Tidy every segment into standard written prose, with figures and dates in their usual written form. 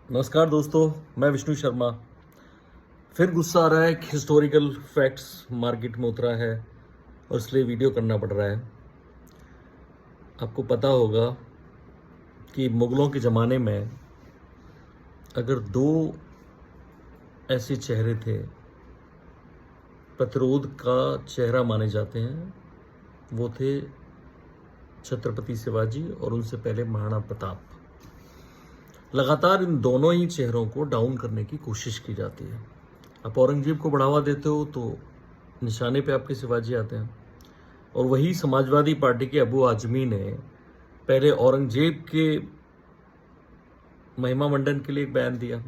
नमस्कार दोस्तों, मैं विष्णु शर्मा। फिर गुस्सा आ रहा है कि हिस्टोरिकल फैक्ट्स मार्केट में उतरा है और इसलिए वीडियो करना पड़ रहा है। आपको पता होगा कि मुग़लों के ज़माने में अगर दो ऐसे चेहरे थे, प्रतिरोध का चेहरा माने जाते हैं, वो थे छत्रपति शिवाजी और उनसे पहले महाराणा प्रताप। लगातार इन दोनों ही चेहरों को डाउन करने की कोशिश की जाती है। आप औरंगजेब को बढ़ावा देते हो तो निशाने पे आपके शिवाजी आते हैं, और वही समाजवादी पार्टी के अबू आजमी ने पहले औरंगजेब के महिमा मंडन के लिए एक बयान दिया।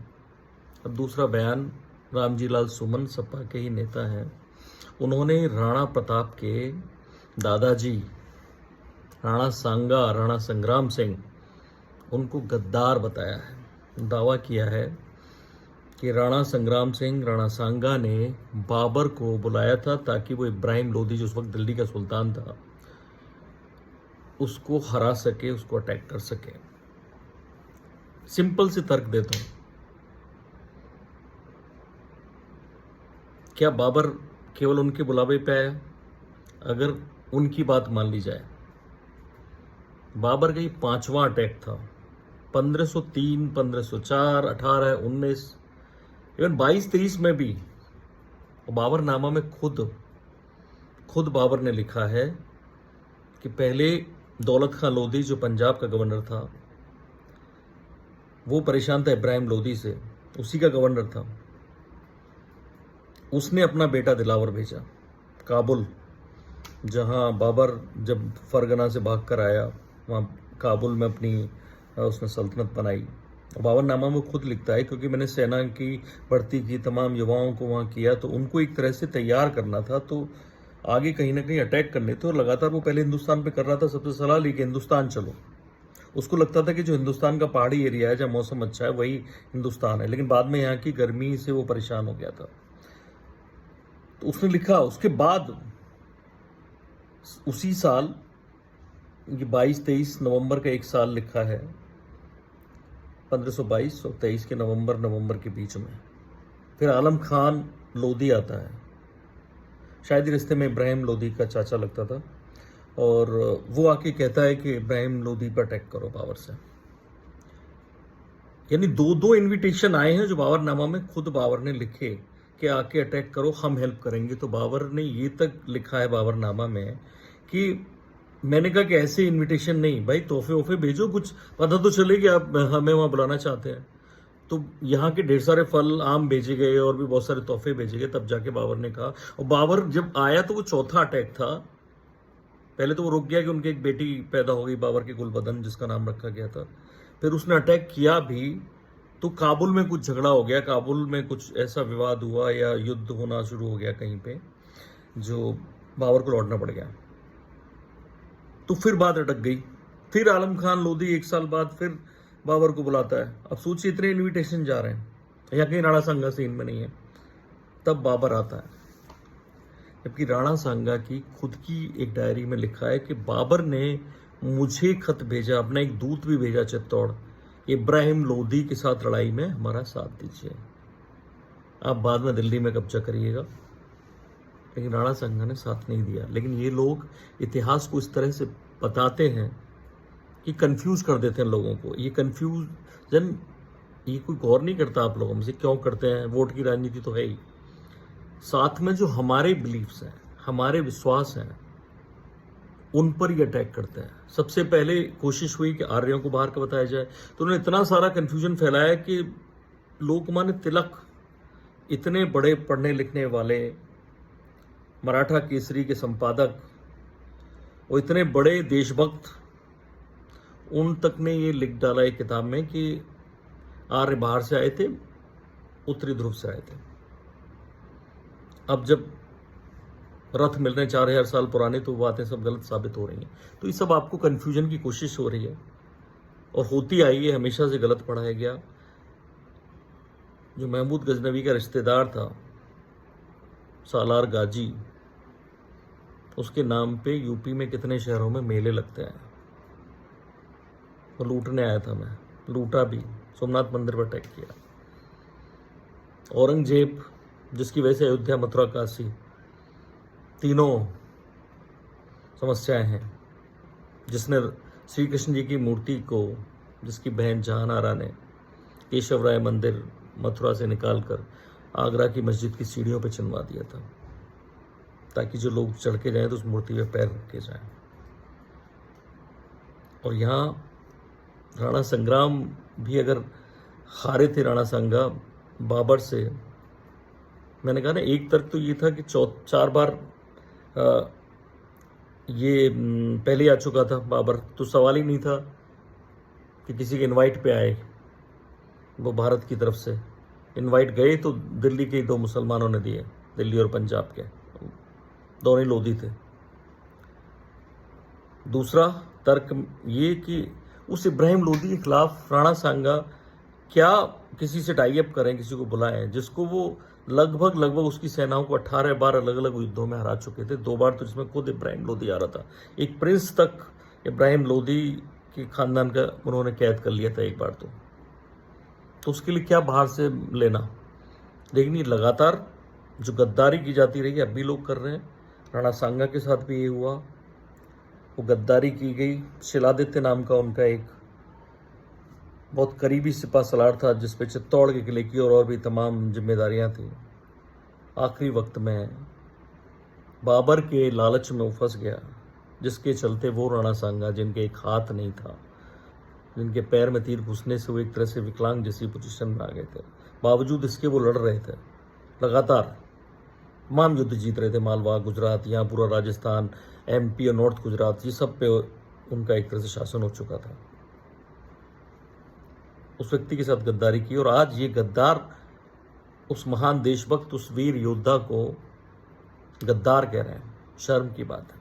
अब दूसरा बयान रामजी लाल सुमन, सपा के ही नेता हैं, उन्होंने राणा प्रताप के दादाजी राणा सांगा, राणा संग्राम सिंह, उनको गद्दार बताया है। दावा किया है कि राणा संग्राम सिंह, राणा सांगा ने बाबर को बुलाया था ताकि वो इब्राहिम लोदी, जो उस वक्त दिल्ली का सुल्तान था, उसको हरा सके, उसको अटैक कर सके। सिंपल से तर्क देता हूं, क्या बाबर केवल उनके बुलावे पे आया? अगर उनकी बात मान ली जाए, बाबर का ही 5वां अटैक था। 1503, 1504, 18, 19, इवन 22-23 में भी बाबर नामा में खुद बाबर ने लिखा है कि पहले दौलत खां लोधी, जो पंजाब का गवर्नर था, वो परेशान था इब्राहिम लोदी से, उसी का गवर्नर था। उसने अपना बेटा दिलावर भेजा काबुल, जहां बाबर जब फरगना से भागकर आया, वहां काबुल में अपनी उसने सल्तनत बनाई। बाबरनामा में खुद लिखता है, क्योंकि मैंने सेना की भर्ती की, तमाम युवाओं को वहाँ किया, तो उनको एक तरह से तैयार करना था, तो आगे कहीं ना कहीं अटैक करने थे। और लगातार वो पहले हिंदुस्तान पे कर रहा था, सबसे सलाह ली कि हिंदुस्तान चलो। उसको लगता था कि जो हिंदुस्तान का पहाड़ी एरिया है, जहाँ मौसम अच्छा है, वही हिंदुस्तान है, लेकिन बाद में यहाँ की गर्मी से वो परेशान हो गया था। तो उसने लिखा, उसके बाद उसी साल, ये 22-23 नवंबर का एक साल लिखा है, 1522 और 23 के नवंबर के बीच में फिर आलम खान लोधी आता है। शायद ही रिश्ते में इब्राहिम लोधी का चाचा लगता था, और वो आके कहता है कि इब्राहिम लोधी पर अटैक करो बाबर से। यानी दो इनविटेशन आए हैं जो बाबरनामा में खुद बाबर ने लिखे कि आके अटैक करो, हम हेल्प करेंगे। तो बाबर ने ये तक लिखा है बाबरनामा में कि मैंने कहा कि ऐसे इनविटेशन नहीं भाई, तोहफे वोफे भेजो, कुछ पता तो चले कि आप हमें वहाँ बुलाना चाहते हैं। तो यहाँ के ढेर सारे फल, आम भेजे गए और भी बहुत सारे तोहफे भेजे गए, तब जाके बाबर ने कहा। और बाबर जब आया तो वो चौथा अटैक था। पहले तो वो रुक गया कि उनकी एक बेटी पैदा हो गई बाबर के गुलबदन, जिसका नाम रखा गया था। फिर उसने अटैक किया भी, तो काबुल में कुछ झगड़ा हो गया, काबुल में कुछ ऐसा विवाद हुआ या युद्ध होना शुरू हो गया कहीं पे, जो बाबर को लौटना पड़ गया। तो फिर बात अटक गई। फिर आलम खान लोधी एक साल बाद फिर बाबर को बुलाता है। अब सोचिए, इतने इनविटेशन जा रहे हैं, या कहीं राणा सांगा सीन में नहीं है, तब बाबर आता है। जबकि राणा सांगा की खुद की एक डायरी में लिखा है कि बाबर ने मुझे खत भेजा, अपना एक दूत भी भेजा चित्तौड़, इब्राहिम लोधी के साथ लड़ाई में हमारा साथ दीजिए, आप बाद में दिल्ली में कब्जा करिएगा। लेकिन राणा सांगा ने साथ नहीं दिया। लेकिन ये लोग इतिहास को इस तरह से बताते हैं कि कंफ्यूज कर देते हैं लोगों को। ये कंफ्यूजन, ये कोई गौर नहीं करता आप लोगों में से क्यों करते हैं। वोट की राजनीति तो है ही, साथ में जो हमारे बिलीफ्स हैं, हमारे विश्वास हैं, उन पर ही अटैक करते हैं। सबसे पहले कोशिश हुई कि आर्यों को बाहर का बताया जाए, तो उन्होंने इतना सारा कंफ्यूजन फैलाया कि लोकमान्य तिलक, इतने बड़े पढ़ने लिखने वाले, मराठा केसरी के संपादक और इतने बड़े देशभक्त, उन तक ने ये लिख डाला एक किताब में कि आर्य बाहर से आए थे, उत्तरी ध्रुव से आए थे। अब जब रथ मिल रहे हैं 4000 साल पुराने, तो बातें सब गलत साबित हो रही हैं। तो ये सब आपको कंफ्यूजन की कोशिश हो रही है और होती आई है, हमेशा से गलत पढ़ाया गया। जो महमूद गजनवी का रिश्तेदार था, सालार गाजी, उसके नाम पे यूपी में कितने शहरों में मेले लगते हैं। वो लूटने आया था मैं, लूटा भी, सोमनाथ मंदिर पर अटैक किया। औरंगजेब, जिसकी वजह से अयोध्या, मथुरा, काशी तीनों समस्याएं हैं, जिसने श्री कृष्ण जी की मूर्ति को, जिसकी बहन जहान आरा ने केशव राय मंदिर मथुरा से निकालकर आगरा की मस्जिद की सीढ़ियों पर चिनवा दिया था, ताकि जो लोग चढ़ के जाएं तो उस मूर्ति पे पैर रख के जाएं। और यहाँ राणा संग्राम भी अगर हारे थे, राणा सांगा बाबर से, मैंने कहा ना, एक तर्क तो ये था कि 4 बार ये पहले आ चुका था बाबर, तो सवाल ही नहीं था कि किसी के इनवाइट पे आए वो भारत की तरफ से। इनवाइट गए तो दिल्ली के 2 मुसलमानों ने दिए, दिल्ली और पंजाब के, दोनों ही लोधी थे। दूसरा तर्क ये कि उस इब्राहिम लोधी के खिलाफ राणा सांगा क्या किसी से टाई अप करें, किसी को बुलाएं, जिसको वो लगभग उसकी सेनाओं को 18 बार अलग अलग युद्धों में हरा चुके थे, 2 बार तो जिसमें खुद इब्राहिम लोधी आ रहा था। एक प्रिंस तक इब्राहिम लोधी के खानदान का उन्होंने कैद कर लिया था एक बार तो उसके लिए क्या बाहर से लेना। लेकिन ये लगातार जो गद्दारी की जाती रही, अब भी लोग कर रहे हैं। राणा सांगा के साथ भी ये हुआ, वो गद्दारी की गई। शिलादित्य नाम का उनका एक बहुत करीबी सिपा सलार था, जिस पे चित्तौड़ के किले की और भी तमाम जिम्मेदारियां थी। आखिरी वक्त में बाबर के लालच में वो फंस गया, जिसके चलते वो राणा सांगा, जिनके एक हाथ नहीं था, जिनके पैर में तीर घुसने से वो एक तरह से विकलांग जैसी पोजीशन में आ गए थे, बावजूद इसके वो लड़ रहे थे, लगातार तमाम युद्ध जीत रहे थे। मालवा, गुजरात, यहाँ पूरा राजस्थान, MP और नॉर्थ गुजरात, ये सब पे उनका एक तरह से शासन हो चुका था। उस व्यक्ति के साथ गद्दारी की, और आज ये गद्दार उस महान देशभक्त, उस वीर योद्धा को गद्दार कह रहे हैं। शर्म की बात है।